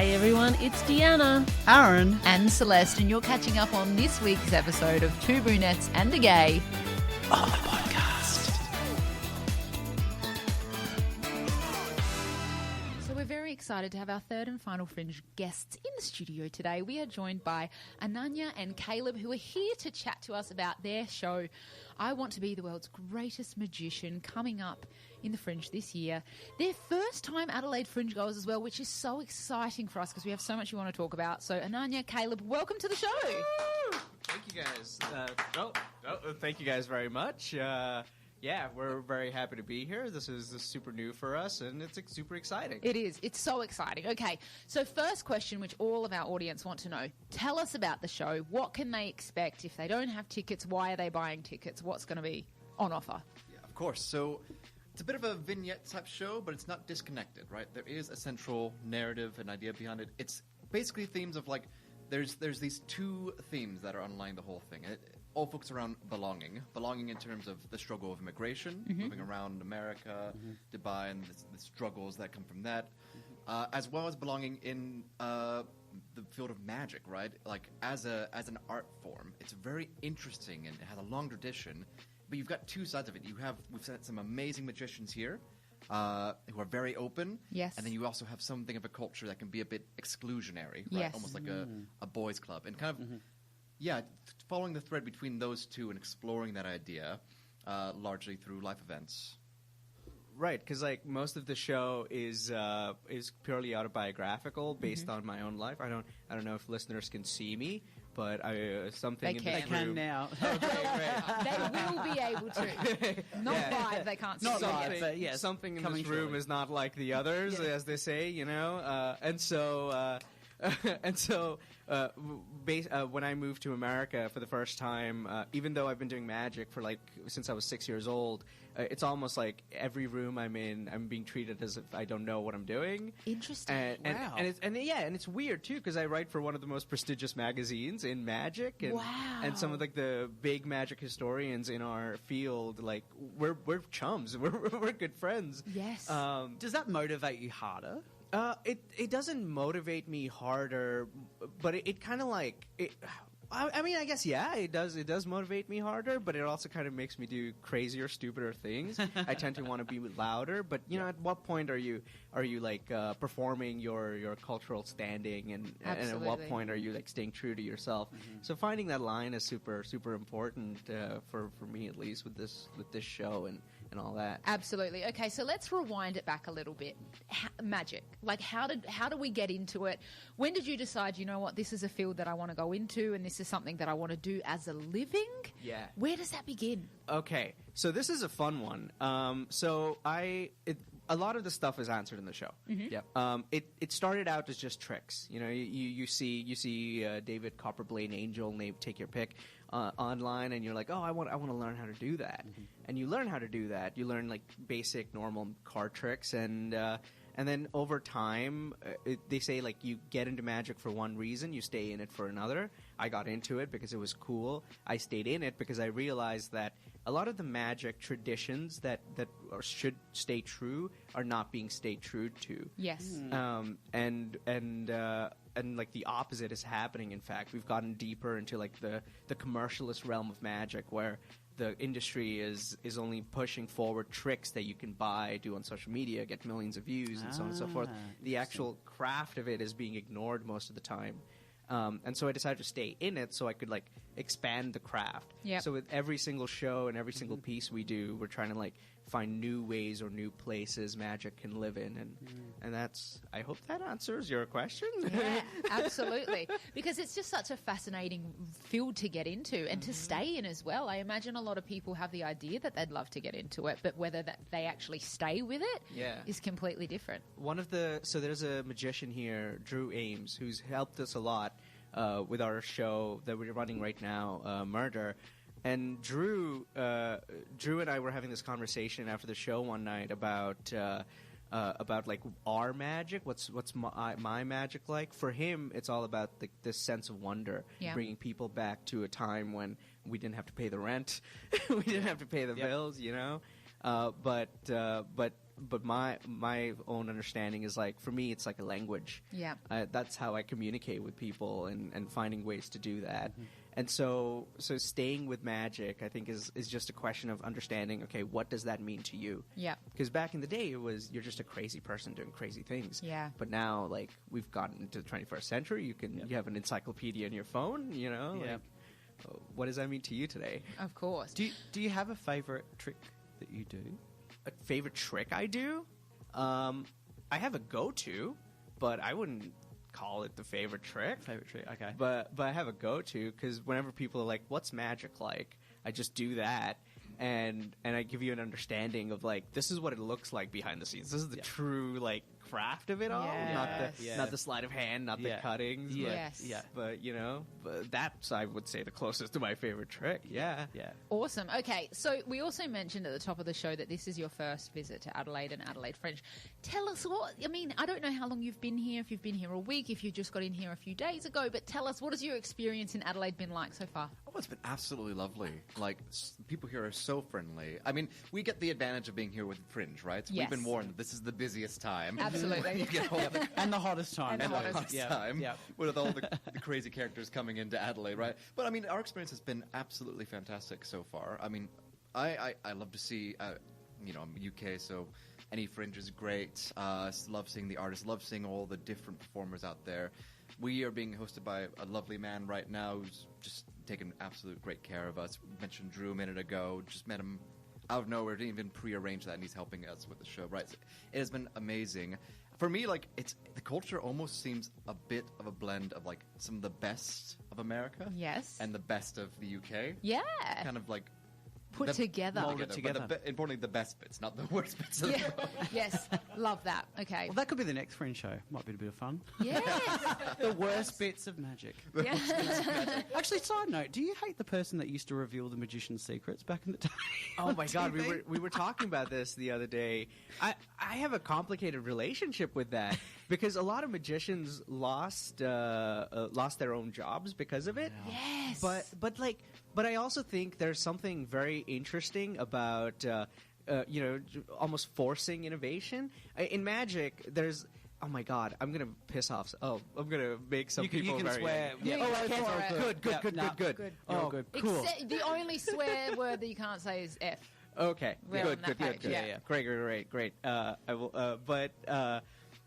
Hi everyone, it's Deanna, Aaron, and Celeste, and you're catching up on this week's episode of Two Brunettes and a Gay on the podcast. So we're very excited to have our third and final Fringe guests in the studio today. We are joined by Annanya and Caleb, who are here to chat to us about their show, I Want to Be the World's Greatest Magician, coming up in the Fringe this year. Their first time Adelaide Fringe goers as well, which is so exciting for us because we have so much we want to talk about. So Annanya, Caleb, welcome to the show. Thank you guys. Thank you guys very much. Yeah, we're very happy to be here. This is super new for us, and it's super exciting. It is. It's so exciting. Okay, so first question, which all of our audience want to know. Tell us about the show. What can they expect if they don't have tickets? Why are they buying tickets? What's going to be on offer? Yeah, of course. So it's a bit of a vignette type show, but it's not disconnected, right? There is a central narrative and idea behind it. It's basically themes of, like, there's these two themes that are underlying the whole thing. It all focuses around belonging in terms of the struggle of immigration, moving around America, Dubai, and the struggles that come from that, as well as belonging in the field of magic, right? Like, as an art form, it's very interesting and it has a long tradition. But you've got two sides of it. We've set some amazing magicians here who are very open. Yes. And then you also have something of a culture that can be a bit exclusionary, right? Yes. Almost like a boys' club. And kind of, following the thread between those two and exploring that idea largely through life events. Right, because like most of the show is purely autobiographical, based on my own life. I don't know if listeners can see me, but something They in can. this They can room. now. They will be able to. Not live, they can't see Not it. live, but yes, something in coming this room shortly. is not like the others, as they say, you know. When I moved to America for the first time, even though I've been doing magic for since I was 6 years old, it's almost like every room I'm in, I'm being treated as if I don't know what I'm doing. Interesting. Wow. And it's weird too because I write for one of the most prestigious magazines in magic, and some of the big magic historians in our field, like we're chums, we're good friends. Yes. Does that motivate you harder? It doesn't motivate me harder, but it kind of like it. I mean, I guess it does. It does motivate me harder, but it also kind of makes me do crazier, stupider things. I tend to want to be louder, but at what point are you like performing your cultural standing, and at what point are you like staying true to yourself? So finding that line is super important for me, at least with this show and all that. Absolutely. Okay, so let's rewind it back a little bit. Magic. Like, how do we get into it? When did you decide, you know what, this is a field that I want to go into and this is something that I want to do as a living? Yeah. Where does that begin? Okay, so this is a fun one. A lot of the stuff is answered in the show. Yeah. It started out as just tricks. You know, you see David Copperblade Angel name, take your pick, online, and you're like, oh, I want to learn how to do that, and you learn how to do that. You learn like basic normal card tricks, and then over time, they say like you get into magic for one reason, you stay in it for another. I got into it because it was cool. I stayed in it because I realized that a lot of the magic traditions that should stay true are not being stayed true to. Yes. And like the opposite is happening. In fact, we've gotten deeper into like the commercialist realm of magic, where the industry is only pushing forward tricks that you can buy, do on social media, get millions of views, and so on and so forth. The actual craft of it is being ignored most of the time. And so I decided to stay in it so I could like expand the craft. Yep. So with every single show and every single piece we do, we're trying to like find new ways or new places magic can live in, and that's. I hope that answers your question. Yeah, absolutely. Because it's just such a fascinating field to get into and to stay in as well. I imagine a lot of people have the idea that they'd love to get into it, but whether that they actually stay with it is completely different. So there's a magician here, Drew Ames, who's helped us a lot with our show that we're running right now, Murder. And Drew and I were having this conversation after the show one night about like our magic. What's my magic like? For him, it's all about this sense of wonder, bringing people back to a time when we didn't have to pay the rent, we didn't have to pay the bills, you know. But but my own understanding is like, for me, it's like a language. Yeah. That's how I communicate with people and finding ways to do that. And so staying with magic, I think, is just a question of understanding, okay, what does that mean to you? Yeah. Because back in the day, it was, you're just a crazy person doing crazy things. Yeah. But now, like, we've gotten into the 21st century. You have an encyclopedia in your phone, you know? Yeah. Like, what does that mean to you today? Of course. Do you have a favorite trick that you do? A favorite trick I do? I have a go-to, but I wouldn't call it the favorite trick. Favorite trick, okay. But I have a go-to because whenever people are like, "What's magic like?" I just do that, and I give you an understanding of like, this is what it looks like behind the scenes. This is the true like craft of it all, Yes. not the sleight of hand, not the cuttings. Yes. Yeah. But you know, that's, I would say, the closest to my favorite trick. Yeah. Yeah. Awesome. Okay, so we also mentioned at the top of the show that this is your first visit to Adelaide and Adelaide Fringe. Tell us I don't know how long you've been here, if you've been here a week, if you just got in here a few days ago, but tell us, what has your experience in Adelaide been like so far? Oh, it's been absolutely lovely. Like, people here are so friendly. I mean, we get the advantage of being here with Fringe, right? So Yes. we've been warned that this is the busiest time. Absolutely. You get all the And the hottest time. And the and the hottest. hottest time Yeah. with all the crazy characters coming into Adelaide, right? But I mean, our experience has been absolutely fantastic so far. I mean, I love to see, I'm UK, so any Fringe is great. Love seeing the artists, love seeing all the different performers out there. We are being hosted by a lovely man right now who's just taken absolute great care of us. We mentioned Drew a minute ago. Just met him out of nowhere. Didn't even prearrange that, and he's helping us with the show. Right? So it has been amazing. For me, like, the culture almost seems a bit of a blend of like some of the best of America, Yes. and the best of the UK. Yeah. Kind of like Put together. molded together. But importantly, the best bits, not the worst bits. Of Yeah. the Yes. Love that. Okay. Well, that could be the next Fringe show. Might be a bit of fun. Yes. The worst bits of magic. Yeah. Actually, side note, do you hate the person that used to reveal the magician's secrets back in the day? Oh on my God, TV? we were talking about this the other day. I have a complicated relationship with that because a lot of magicians lost their own jobs because of it. Yes. But I also think there's something very interesting about almost forcing innovation in magic. There's, oh my God, I'm gonna piss off. Oh, I'm gonna make some You people can very swear. Yeah, oh, go okay, for sorry, it. Good. Good. Oh, good. Cool. Except the only swear word that you can't say is F. Okay, We're on that page, good. yeah. Great. I will.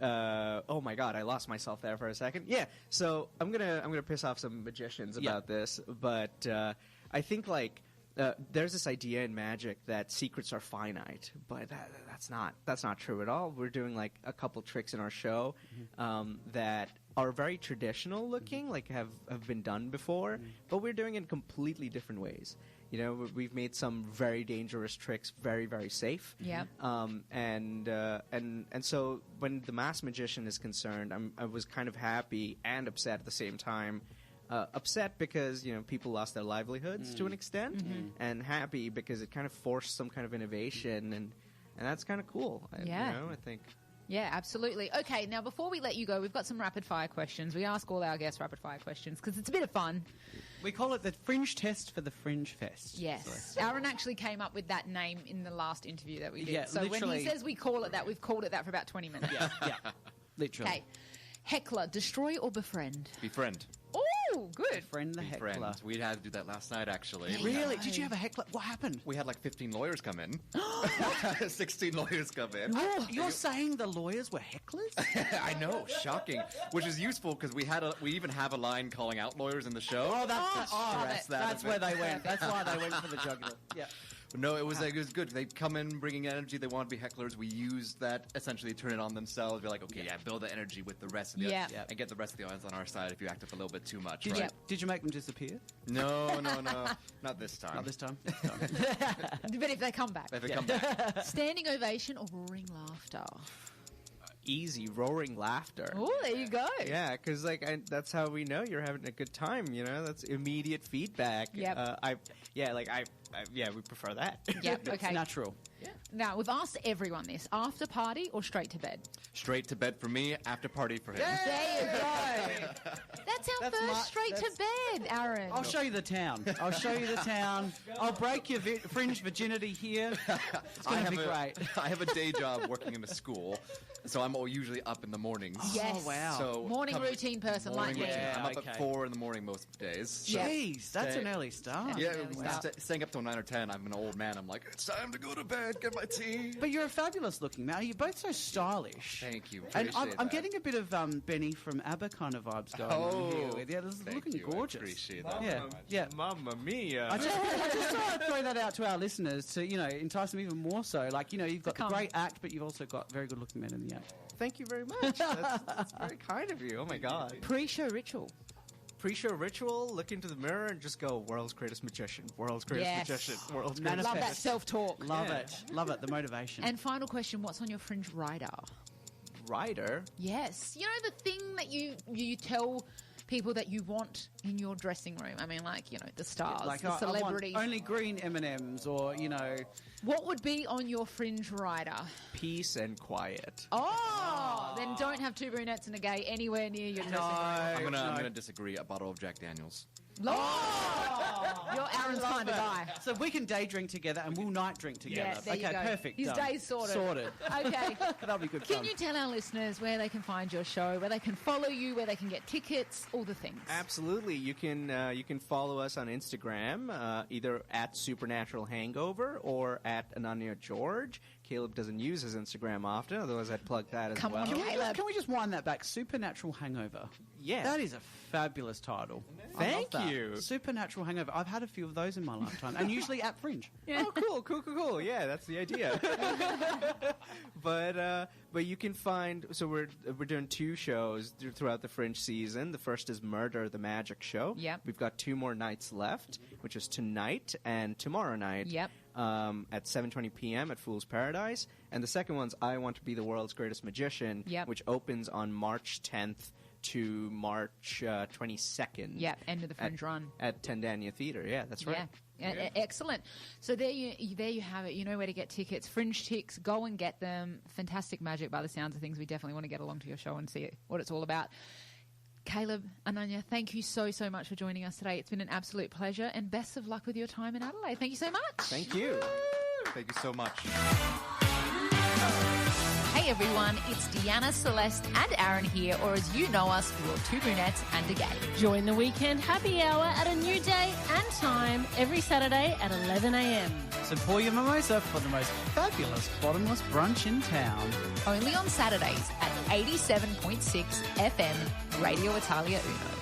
Oh my God, I lost myself there for a second. Yeah, so I'm gonna piss off some magicians about this, but I think like there's this idea in magic that secrets are finite, but that's not true at all. We're doing like a couple tricks in our show that are very traditional looking, like have been done before, but we're doing it in completely different ways. You know, we've made some very dangerous tricks very, very safe. Yeah. And so when the masked magician is concerned, I was kind of happy and upset at the same time. Upset because, you know, people lost their livelihoods to an extent, and happy because it kind of forced some kind of innovation, and that's kind of cool. Yeah. You know, I think. Yeah, absolutely. Okay, now before we let you go, we've got some rapid-fire questions. We ask all our guests rapid-fire questions because it's a bit of fun. We call it the Fringe Test for the Fringe Fest. Yes. Aaron actually came up with that name in the last interview that we did. Yeah, so when literally. he says we call it that, we've called it that for about 20 minutes. Yeah, literally. Okay. Heckler, destroy or befriend? Befriend. Oh, good. Friend the heckler. Befriend. We had to do that last night, actually. Really? Did you have a heckler? What happened? We had like 15 lawyers come in. 16 lawyers come in. You're saying the lawyers were hecklers? I know, shocking. Which is useful because we even have a line calling out lawyers in the show. Oh, that's stress that that's a where bit. they went. That's why they went for the jugular. Yeah. No, it was good. They come in bringing energy. They want to be hecklers. We use that, essentially turn it on themselves. We're like, okay, build the energy with the rest of the Yeah. and get the rest of the audience on our side if you act up a little bit too much, Did, right? you, did you make them disappear? No. Not this time. Not this time. But if they come back. If they come back. Standing ovation or roaring laughter? Easy, roaring laughter. Oh, there you go. Yeah, because that's how we know you're having a good time. You know, that's immediate feedback. Yep. Yeah, we prefer that. Yep, It's okay. natural. Now, we've asked everyone this. After party or straight to bed? Straight to bed for me, after party for him. There you go. That's our first straight to bed, Aaron. I'll show you the town. I'll break your fringe virginity here. It's going to be great. I have a day job working in a school, so I'm usually up in the mornings. Yes. Oh, wow. So Morning routine person like me. routine. I'm up okay. at 4 in the morning most days. Yeah. Jeez, that's an early start. Yeah, Wow. staying up till 9 or 10. I'm an old man. I'm like, it's time to go to bed, get my tea. But you're a fabulous looking man. You're both so stylish. Thank you. And I'm Appreciate that. getting a bit of Benny from ABBA kind of vibes going on here. Yeah, this is Thank looking you. I gorgeous. appreciate that Yeah, very much. yeah. Mamma mia. I just thought I'd throw that out to our listeners to, entice them even more so. Like, you've got the come. great act, but you've also got very good looking men in the act. Thank you very much. That's very kind of you. Oh my god. Pre-show ritual. Pre-show ritual, look into the mirror and just go, world's greatest magician, world's greatest Yes. magician, world's Manifest. greatest. Love that self-talk. Love it, the motivation. And final question, what's on your Fringe rider? Rider. Yes. You know the thing that you tell people that you want in your dressing room? I mean, like, the stars, like, the celebrities. I want only green M&Ms or, What would be on your Fringe rider? Peace and quiet. Oh, then don't have Two Brunettes and a Gay anywhere near your dressing room. I'm gonna disagree. A bottle of Jack Daniels. Oh! You're Aaron's kind of guy. So we can day drink together and we'll night drink together. Yeah, there okay, you go. perfect. His done. day's sorted. Sorted. Okay. That'll be good Can fun. you tell our listeners where they can find your show, where they can follow you, where they can get tickets, all the things? Absolutely. You can follow us on Instagram, either at Supernatural Hangover or at Annanya George. Caleb doesn't use his Instagram often, otherwise I'd plug that as Come well. on, Caleb. Can we just wind that back? Supernatural Hangover. Yeah. That is a fabulous title. I Thank love that. you. Supernatural Hangover. I've had a few of those in my lifetime, and usually at Fringe. Oh, cool. Yeah, that's the idea. But you can find. So we're doing 2 shows throughout the Fringe season. The first is Murder the Magic Show. Yep. We've got 2 more nights left, which is tonight and tomorrow night. Yep. At 7:20 p.m. at Fool's Paradise, and the second one's I Want to Be the World's Greatest Magician, Yep. which opens on March 10th to March 22nd. Yep, end of the Fringe run. At Tendania Theatre. Yeah, that's right. Yeah. Excellent. So there you have it. You know where to get tickets. Fringe Ticks, go and get them. Fantastic magic by the sounds of things. We definitely want to get along to your show and see what it's all about. Caleb, Annanya, thank you so much for joining us today. It's been an absolute pleasure, and best of luck with your time in Adelaide. Thank you so much. Thank you. Thank you so much. Hey everyone, it's Deanna, Celeste, and Aaron here, or as you know us, your Two Brunettes and a Gay. Join the weekend happy hour at a new day and time every Saturday at 11 a.m. So pour your mimosa for the most fabulous bottomless brunch in town. Only on Saturdays at 87.6 FM, Radio Italia Uno.